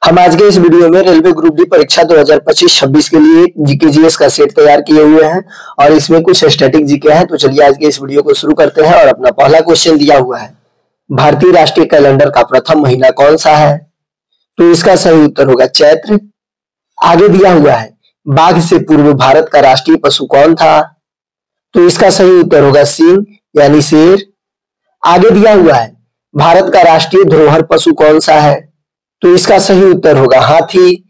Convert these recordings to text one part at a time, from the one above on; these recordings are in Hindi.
हम आज के इस वीडियो में रेलवे ग्रुप डी परीक्षा 2025-26 के लिए जीके जीएस का सेट तैयार किए हुए हैं और इसमें कुछ स्टैटिक जीके हैं। तो चलिए आज के इस वीडियो को शुरू करते हैं। और अपना पहला क्वेश्चन दिया हुआ है, भारतीय राष्ट्रीय कैलेंडर का प्रथम महीना कौन सा है? तो इसका सही उत्तर होगा चैत्र। आगे दिया हुआ है, बाघ से पूर्व भारत का राष्ट्रीय पशु कौन था? तो इसका सही उत्तर होगा सिंह यानी शेर। आगे दिया हुआ है, भारत का राष्ट्रीय धरोहर पशु कौन सा है? तो इसका सही उत्तर होगा हाथी।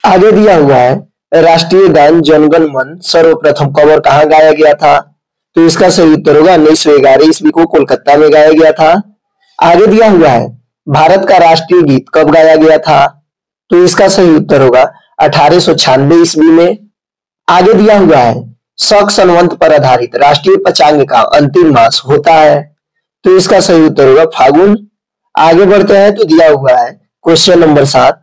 आगे दिया हुआ है, राष्ट्रीय गान जनगण मन सर्वप्रथम कब और कहां गाया गया था? तो इसका सही उत्तर होगा 1911 ईस्वी को कोलकाता में गाया गया था। आगे दिया हुआ है, भारत का राष्ट्रीय गीत कब गाया गया था? तो इसका सही उत्तर होगा 1896 ईस्वी में। आगे दिया हुआ है, शक संवत पर आधारित राष्ट्रीय पंचांग का अंतिम मास होता है। तो इसका सही उत्तर होगा फागुन। आगे बढ़ते हैं तो दिया हुआ है क्वेश्चन नंबर 7,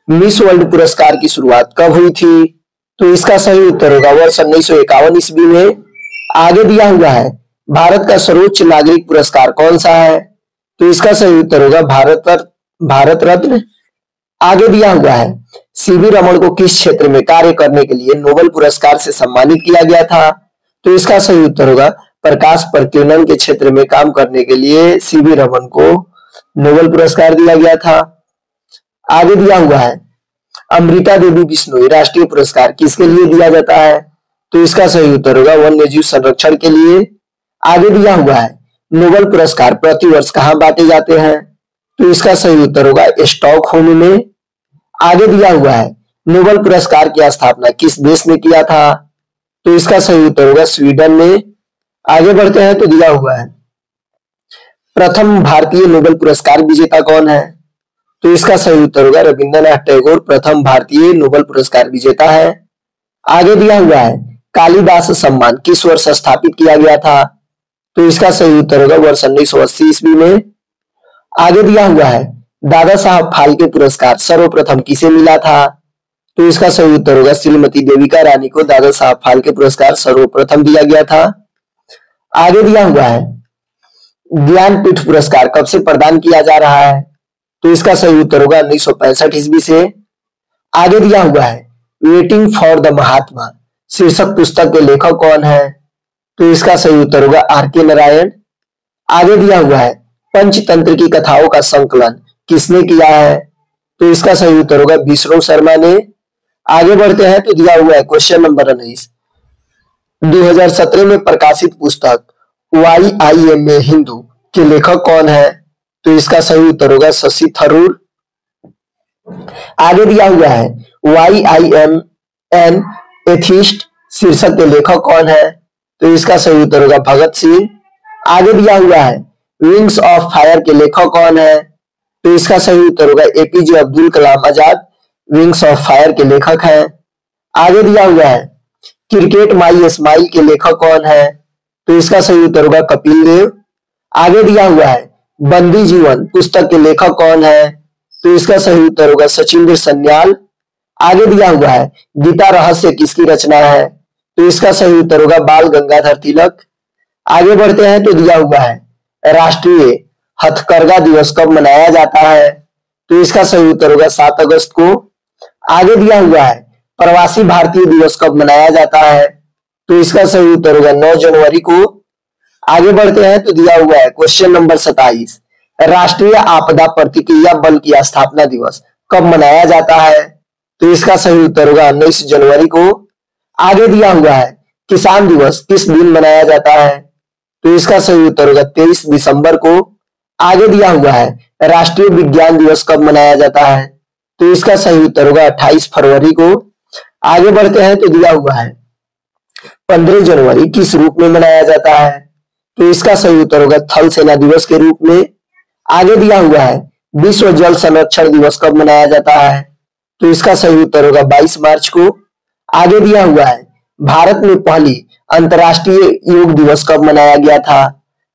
मिस वर्ल्ड पुरस्कार की शुरुआत कब हुई थी? तो इसका सही उत्तर होगा वर्ष 1951 ईस्वी में। आगे दिया हुआ है, भारत का सर्वोच्च नागरिक पुरस्कार कौन सा है? तो इसका सही उत्तर होगा भारत रत्न। आगे दिया हुआ है, सीवी रमन को किस क्षेत्र में कार्य करने के लिए नोबेल पुरस्कार से सम्मानित किया गया था? तो इसका सही उत्तर होगा प्रकाश प्रकीर्णन के क्षेत्र में काम करने के लिए सीवी रमन को नोबेल पुरस्कार दिया गया था। आगे दिया हुआ है, अमृता देवी बिश्नोई राष्ट्रीय पुरस्कार किसके लिए दिया जाता है? तो इसका सही उत्तर होगा वन्य जीव संरक्षण के लिए। आगे दिया हुआ है, नोबेल पुरस्कार प्रतिवर्ष कहां बांटे जाते हैं? तो इसका सही उत्तर होगा स्टॉकहोम में। आगे दिया हुआ है, नोबेल पुरस्कार की स्थापना किस देश ने किया था? तो इसका सही उत्तर होगा स्वीडन में। आगे बढ़ते हैं तो दिया हुआ है, प्रथम भारतीय नोबेल पुरस्कार विजेता कौन है? तो इसका सही उत्तर होगा रविंद्रनाथ टैगोर प्रथम भारतीय नोबेल पुरस्कार विजेता है। आगे दिया हुआ है, कालिदास सम्मान किस वर्ष स्थापित किया गया था? तो इसका सही उत्तर होगा वर्ष 1980 ईस्वी में। आगे दिया हुआ है, दादा साहब फाल्के पुरस्कार सर्वप्रथम किसे मिला था? तो इसका सही उत्तर होगा श्रीमती देविका रानी को दादा साहब फाल्के पुरस्कार सर्वप्रथम दिया गया था। आगे दिया हुआ है, ज्ञानपीठ पुरस्कार कब से प्रदान किया जा रहा है? तो इसका सही उत्तर होगा 1965 ईस्वी से। आगे दिया हुआ है, वेटिंग फॉर द महात्मा शीर्षक पुस्तक के लेखक कौन है? तो इसका सही उत्तर होगा आर के नारायण। आगे दिया हुआ है, पंचतंत्र की कथाओं का संकलन किसने किया है? तो इसका सही उत्तर होगा विष्णु शर्मा ने। आगे बढ़ते हैं तो दिया हुआ है क्वेश्चन नंबर 19, 2017 में प्रकाशित पुस्तक YIM में हिंदू के लेखक कौन है? तो इसका सही उत्तर होगा शशि थरूर। आगे दिया हुआ है, YIM एन एथिस्ट शीर्षक के लेखक कौन है? तो इसका सही उत्तर होगा भगत सिंह। आगे दिया हुआ है, विंग्स ऑफ फायर के लेखक कौन है? तो इसका सही उत्तर होगा APJ Abdul Kalam Azad wings of fire के लेखक हैं। आगे दिया हुआ है, क्रिकेट माई स्माइल के लेखक कौन है? तो इसका सही उत्तर होगा कपिल देव। आगे दिया हुआ है, बंदी जीवन पुस्तक के लेखक कौन है? तो इसका सही उत्तर होगा सचिंद्र सन्याल। आगे दिया हुआ है, गीता रहस्य किसकी रचना है? तो इसका सही उत्तर होगा बाल गंगाधर तिलक। आगे बढ़ते हैं तो दिया हुआ है, राष्ट्रीय हथकरघा दिवस कब मनाया जाता है? तो इसका सही उत्तर होगा 7 अगस्त को। आगे दिया हुआ है, प्रवासी भारतीय दिवस कब मनाया जाता है? तो इसका सही उत्तर होगा 9 जनवरी को। आगे बढ़ते हैं तो दिया हुआ है क्वेश्चन नंबर 27, राष्ट्रीय आपदा प्रतिक्रिया बल की स्थापना दिवस कब मनाया जाता है? तो इसका सही उत्तर होगा 19 जनवरी को। आगे दिया हुआ है, किसान दिवस किस दिन मनाया जाता है? तो इसका सही उत्तर होगा 23 दिसंबर को। आगे दिया हुआ है, राष्ट्रीय विज्ञान दिवस कब मनाया जाता है? तो इसका सही उत्तर होगा 28 फरवरी को। आगे बढ़ते हैं तो दिया हुआ है, 15 जनवरी किस रूप में मनाया जाता है? तो इसका सही उत्तर होगा थल सेना दिवस के रूप में। आगे दिया हुआ है, विश्व जल संरक्षण दिवस कब मनाया जाता है? तो इसका सही उत्तर होगा 22 मार्च को। आगे दिया हुआ है, भारत में पहली अंतरराष्ट्रीय योग दिवस कब मनाया गया था?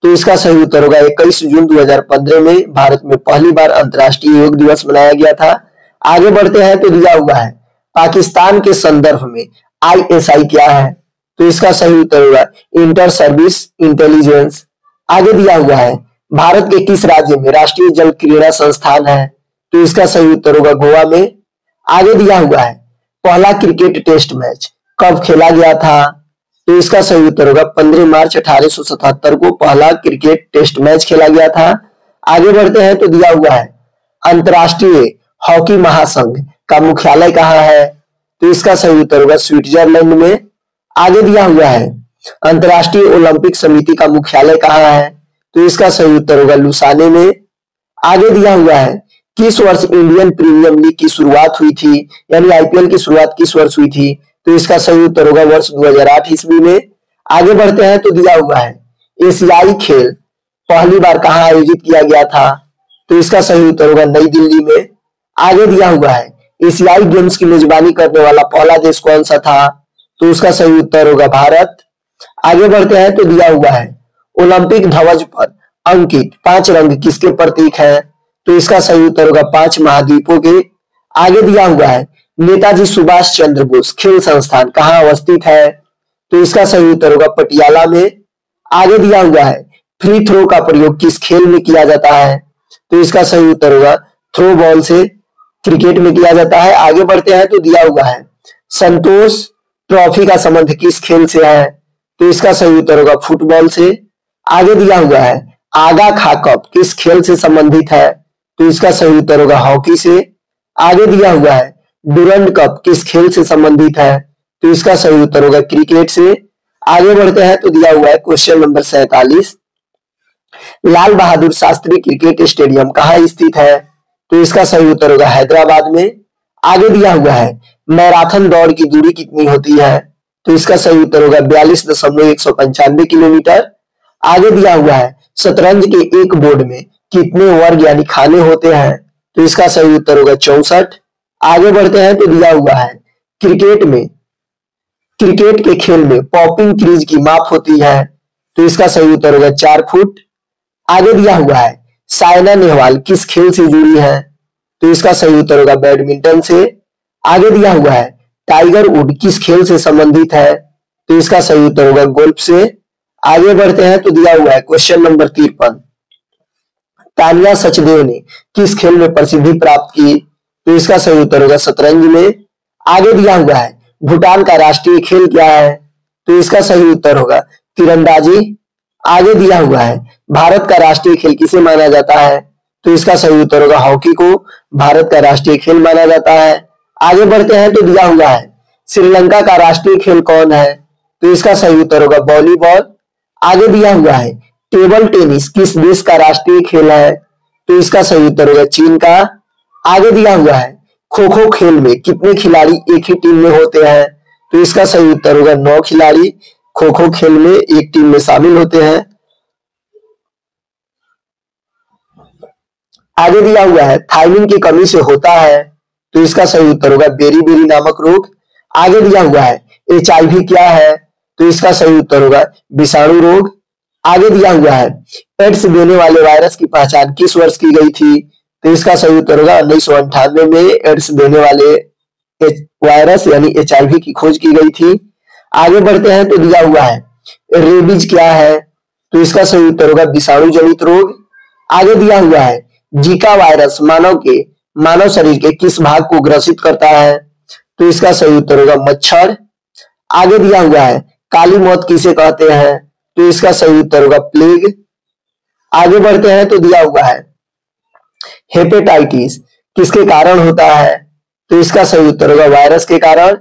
तो इसका सही उत्तर होगा 21 जून 2015 में भारत में पहली बार अंतरराष्ट्रीय योग दिवस मनाया गया था। आगे बढ़ते हैं तो दिया हुआ है, पाकिस्तान के संदर्भ में ISI क्या है? तो इसका सही उत्तर होगा इंटर सर्विस इंटेलिजेंस। आगे दिया हुआ है, भारत के किस राज्य में राष्ट्रीय जल क्रीड़ा संस्थान है? तो इसका सही उत्तर होगा गोवा में। आगे दिया हुआ है पहला क्रिकेट टेस्ट मैच कब खेला गया था, तो इसका सही उत्तर होगा 15 मार्च 1877 को पहला क्रिकेट टेस्ट मैच खेला गया था। आगे बढ़ते हैं तो दिया हुआ है अंतरराष्ट्रीय हॉकी महासंघ का मुख्यालय कहाँ है, तो इसका सही उत्तर होगा स्विट्जरलैंड में। आगे दिया हुआ है अंतरराष्ट्रीय ओलंपिक समिति का मुख्यालय कहाँ है, तो इसका सही उत्तर होगा लुसाने में। आगे दिया हुआ है किस वर्ष इंडियन प्रीमियर लीग की शुरुआत हुई थी, यानी आईपीएल की शुरुआत किस वर्ष हुई थी, तो इसका सही उत्तर होगा वर्ष 2008 ईस्वी में। आगे बढ़ते हैं तो दिया हुआ है एशियाई खेल पहली बार कहाँ आयोजित किया गया था, तो इसका सही उत्तर होगा नई दिल्ली में। आगे दिया हुआ है एशियाई गेम्स की मेजबानी करने वाला पहला देश कौन सा था, तो उसका सही उत्तर होगा भारत। आगे बढ़ते हैं तो दिया हुआ है ओलंपिक ध्वज पर अंकित 5 रंग किसके प्रतीक है, तो इसका सही उत्तर होगा 5 महाद्वीपों के। आगे दिया हुआ है नेताजी सुभाष चंद्र बोस खेल संस्थान कहाँ अवस्थित है, तो इसका सही उत्तर होगा पटियाला में। आगे दिया हुआ है फ्री थ्रो का प्रयोग किस खेल में किया जाता है, तो इसका सही उत्तर होगा थ्रो बॉल से क्रिकेट में किया जाता है। आगे बढ़ते हैं तो दिया हुआ है संतोष ट्रॉफी का संबंध किस खेल से है, तो इसका सही उत्तर होगा फुटबॉल से। आगे दिया हुआ है आगा खा कप किस खेल से संबंधित है, तो इसका सही उत्तर होगा हॉकी से। आगे दिया हुआ है डुरंड कप किस खेल से संबंधित है, तो इसका सही उत्तर होगा क्रिकेट से। आगे बढ़ते हैं तो दिया हुआ है question number 47 Lal Bahadur Shastri cricket stadium कहाँ स्थित है, तो इसका सही उत्तर होगा हैदराबाद में। आगे दिया हुआ है मैराथन दौड़ की दूरी कितनी होती है, तो इसका सही उत्तर होगा 42.195 किलोमीटर। आगे दिया हुआ है शतरंज के एक बोर्ड में कितने वर्ग यानी खाने होते हैं, तो इसका सही उत्तर होगा 64। आगे बढ़ते हैं तो दिया हुआ है क्रिकेट के खेल में पॉपिंग क्रीज की माप होती है, तो इसका सही उत्तर होगा 4 फुट। आगे दिया हुआ है साइना नेहवाल किस खेल से जुड़ी है, तो इसका सही उत्तर होगा बैडमिंटन से। आगे दिया हुआ है टाइगर वुड किस खेल से संबंधित है, तो इसका सही उत्तर होगा गोल्फ से। आगे बढ़ते हैं तो दिया हुआ है क्वेश्चन नंबर 53 तानिया सचदेव ने किस खेल में प्रसिद्धि प्राप्त की, तो इसका सही उत्तर होगा शतरंज में। आगे दिया हुआ है भूटान का राष्ट्रीय खेल क्या है, तो इसका सही उत्तर होगा तीरंदाजी। आगे दिया हुआ है भारत का राष्ट्रीय खेल किसे माना जाता है, तो इसका सही उत्तर होगा हॉकी को भारत का राष्ट्रीय खेल माना जाता है। आगे बढ़ते हैं तो दिया हुआ है श्रीलंका का राष्ट्रीय खेल कौन है, तो इसका सही उत्तर होगा वॉलीबॉल। आगे दिया हुआ है टेबल टेनिस किस देश का राष्ट्रीय खेल है, तो इसका सही उत्तर होगा चीन का। आगे दिया हुआ है खो खो खेल में कितने खिलाड़ी एक ही टीम में होते हैं, तो इसका सही उत्तर होगा 9 खिलाड़ी खो खो खेल में एक टीम में शामिल होते हैं। आगे दिया हुआ है थायमिन की कमी से होता है, तो इसका सही उत्तर होगा बेरी-बेरी नामक रोग। आगे दिया हुआ है एचआईवी क्या है, तो इसका सही उत्तर होगा विषाणु रोग। आगे दिया हुआ है एड्स देने वाले वायरस की पहचान किस वर्ष की गई थी, तो इसका सही उत्तर होगा 1998 में एड्स देने वाले वायरस यानी एचआईवी की खोज की गई थी। आगे बढ़ते हैं तो दिया हुआ है रेबीज क्या है, तो इसका सही उत्तर होगा विषाणु जनित रोग। आगे दिया हुआ है जीका वायरस मानव शरीर के किस भाग को ग्रसित करता है, तो इसका सही उत्तर होगा मच्छर। आगे दिया हुआ है काली मौत किसे कहते हैं, तो इसका सही उत्तर होगा प्लेग। आगे बढ़ते हैं तो दिया हुआ है हेपेटाइटिस किसके कारण होता है, तो इसका सही उत्तर होगा वायरस के कारण।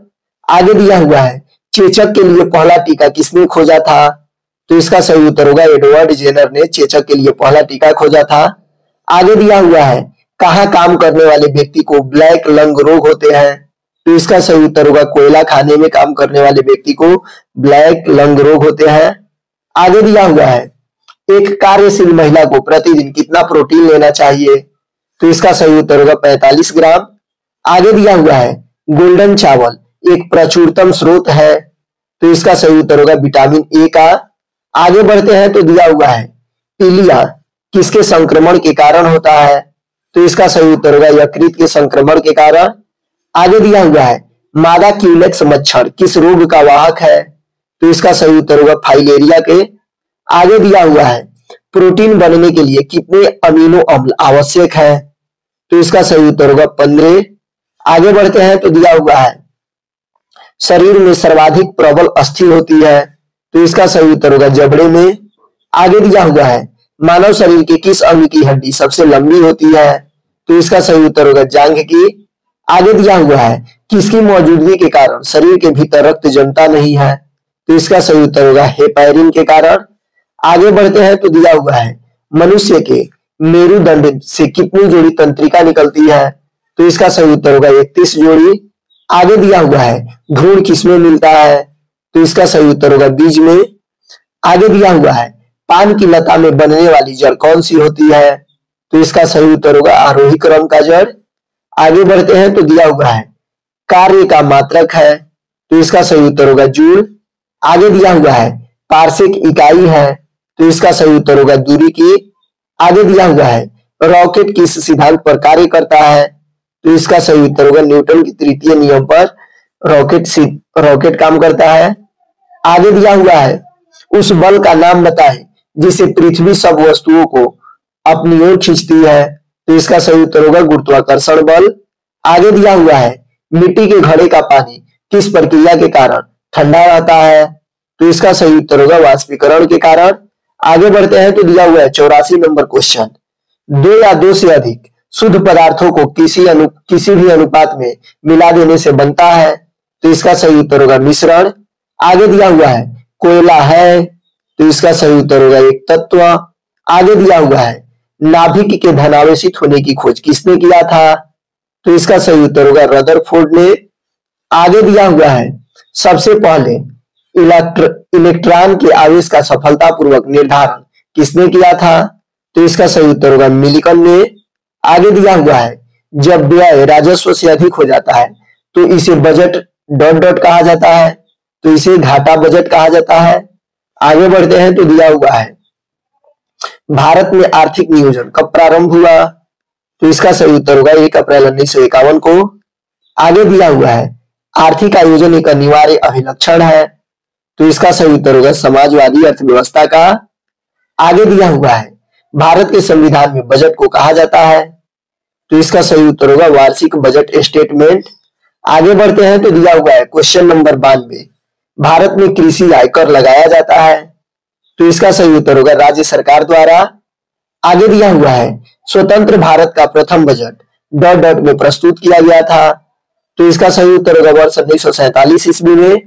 आगे दिया हुआ है चेचक के लिए पहला टीका किसने खोजा था, तो इसका सही उत्तर होगा एडवर्ड जेनर ने चेचक के लिए पहला टीका खोजा था। आगे दिया हुआ है कहाँ काम करने वाले व्यक्ति को ब्लैक लंग रोग होते हैं, तो इसका सही उत्तर होगा कोयला खाने में काम करने वाले व्यक्ति को ब्लैक लंग रोग होते हैं। आगे दिया हुआ है एक कार्यशील महिला को प्रतिदिन कितना प्रोटीन लेना चाहिए, तो इसका सही उत्तर होगा 45 ग्राम। आगे दिया हुआ है गोल्डन चावल एक प्रचुरतम स्रोत है, तो इसका सही उत्तर होगा विटामिन ए का। आगे बढ़ते हैं तो दिया हुआ है पीलिया किसके संक्रमण के कारण होता है, तो इसका सही उत्तर होगा यकृत के संक्रमण के कारण। आगे दिया हुआ है मादा क्यूलेक्स मच्छर किस रोग का वाहक है, तो इसका सही उत्तर होगा फाइलेरिया के। आगे दिया हुआ है प्रोटीन बनने के लिए कितने अमीनो अम्ल आवश्यक है, तो इसका सही उत्तर होगा 15। आगे बढ़ते हैं तो दिया हुआ है शरीर में सर्वाधिक प्रबल अस्थि होती है, तो इसका सही उत्तर होगा जबड़े में। आगे दिया हुआ है मानव शरीर के किस अंग की हड्डी सबसे लंबी होती है, तो इसका सही उत्तर होगा जांघ की। आगे दिया हुआ है किसकी मौजूदगी के कारण शरीर के भीतर रक्त जमता नहीं है, तो इसका सही उत्तर होगा हेपारिन के कारण। आगे बढ़ते हैं तो दिया हुआ है मनुष्य के मेरुदंड से कितनी जोड़ी तंत्रिका निकलती है, तो इसका सही उत्तर होगा 31 जोड़ी। आगे दिया हुआ है भ्रूण किसमें मिलता है, तो इसका सही उत्तर होगा बीज में। आगे दिया हुआ है पान की लता में बनने वाली जड़ कौन सी होती है, तो इसका सही उत्तर होगा आरोही क्रम का जड़। आगे बढ़ते हैं तो दिया हुआ है कार्य का मात्रक है, तो इसका सही उत्तर होगा जूल। आगे दिया हुआ है पारसिक इकाई है, तो इसका सही उत्तर होगा दूरी की। आगे दिया हुआ है रॉकेट किस सिद्धांत पर कार्य करता है, तो इसका सही उत्तर होगा न्यूटन की तृतीय नियम पर रॉकेट काम करता है। आगे दिया हुआ है उस बल का नाम बताएं जिसे पृथ्वी सब वस्तुओं को अपनी ओर खींचती है, तो इसका सही उत्तर होगा गुरुत्वाकर्षण बल। आगे दिया हुआ है मिट्टी के घड़े का पानी किस प्रक्रिया के कारण ठंडा रहता है, तो इसका सही उत्तर होगा वाष्पीकरण के कारण। आगे बढ़ते हैं तो दिया हुआ है 84 नंबर क्वेश्चन, दो या दो से अधिक शुद्ध पदार्थों को किसी भी अनुपात में मिला देने से बनता है, तो इसका सही उत्तर होगा मिश्रण। आगे दिया हुआ है कोयला है, तो इसका सही उत्तर होगा एक तत्व। आगे दिया हुआ है नाभिक के धनावेशित होने की खोज किसने किया था, तो इसका सही उत्तर होगा रदरफोर्ड ने। आगे दिया हुआ है सबसे पहले इलेक्ट्रॉन के आवेश का सफलतापूर्वक निर्धारण किसने किया था, तो इसका सही उत्तर होगा मिलिकन ने। आगे दिया हुआ है जब व्यय राजस्व से अधिक हो जाता है तो इसे बजट डॉट डॉट कहा जाता है, तो इसे घाटा बजट कहा जाता है। आगे बढ़ते हैं तो दिया हुआ है भारत में आर्थिक नियोजन कब प्रारंभ हुआ, तो इसका सही उत्तर होगा 1 अप्रैल 1951 को। आगे दिया हुआ है आर्थिक आयोजन एक अनिवार्य अभिलक्षण है, तो इसका सही उत्तर होगा समाजवादी अर्थव्यवस्था का। आगे दिया हुआ है भारत के संविधान में बजट को कहा जाता है, तो इसका सही उत्तर होगा वार्षिक बजट स्टेटमेंट। आगे बढ़ते हैं तो दिया हुआ है क्वेश्चन नंबर 92, भारत में कृषि आयकर लगाया जाता है, तो इसका सही उत्तर होगा राज्य सरकार द्वारा। आगे दिया हुआ है स्वतंत्र भारत का प्रथम बजट डॉट डॉट में प्रस्तुत किया गया था, तो इसका सही उत्तर होगा वर्ष 1947 ईस्वी में।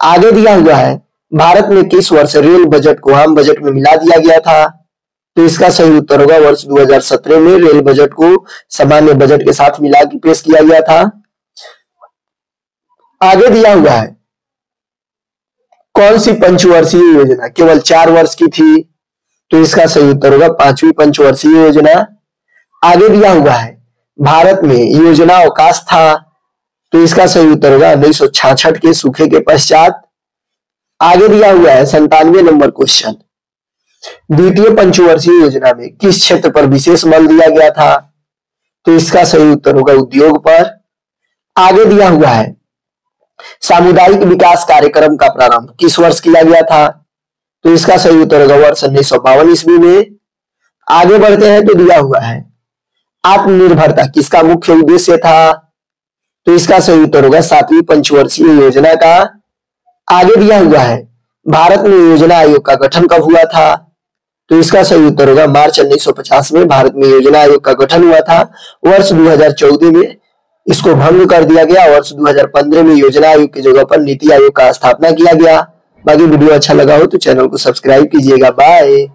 आगे दिया हुआ है भारत में किस वर्ष रेल बजट को आम बजट में मिला दिया गया था, तो इसका सही उत्तर होगा वर्ष 2017 में रेल बजट को सामान्य बजट के साथ मिला के पेश किया गया था। आगे दिया हुआ है कौन सी पंचवर्षीय योजना केवल 4 वर्ष की थी, तो इसका सही उत्तर होगा 5वीं पंचवर्षीय योजना। आगे दिया हुआ है भारत में योजना अवकाश था, तो इसका सही उत्तर होगा 1966 के सूखे के पश्चात। आगे दिया हुआ है 97 नंबर क्वेश्चन, द्वितीय पंचवर्षीय योजना में किस क्षेत्र पर विशेष बल दिया गया था, तो इसका सही उत्तर होगा उद्योग पर। आगे दिया हुआ है सामुदायिक विकास कार्यक्रम का प्रारंभ किस वर्ष किया गया था, तो इसका सही उत्तर होगा वर्ष 1952 ईस्वी में। आगे बढ़ते हैं तो दिया हुआ है आत्मनिर्भरता किसका मुख्य उद्देश्य था, तो इसका सही उत्तर होगा 7वीं पंचवर्षीय योजना का। आगे दिया हुआ है भारत में योजना आयोग का गठन कब हुआ था, तो इसका सही उत्तर होगा मार्च 1950 में भारत में योजना आयोग का गठन हुआ था। वर्ष 2014 में इसको भंग कर दिया गया। वर्ष 2015 में योजना आयोग की जगह पर नीति आयोग का स्थापना किया गया। बाकी वीडियो अच्छा लगा हो तो चैनल को सब्सक्राइब कीजिएगा। बाय।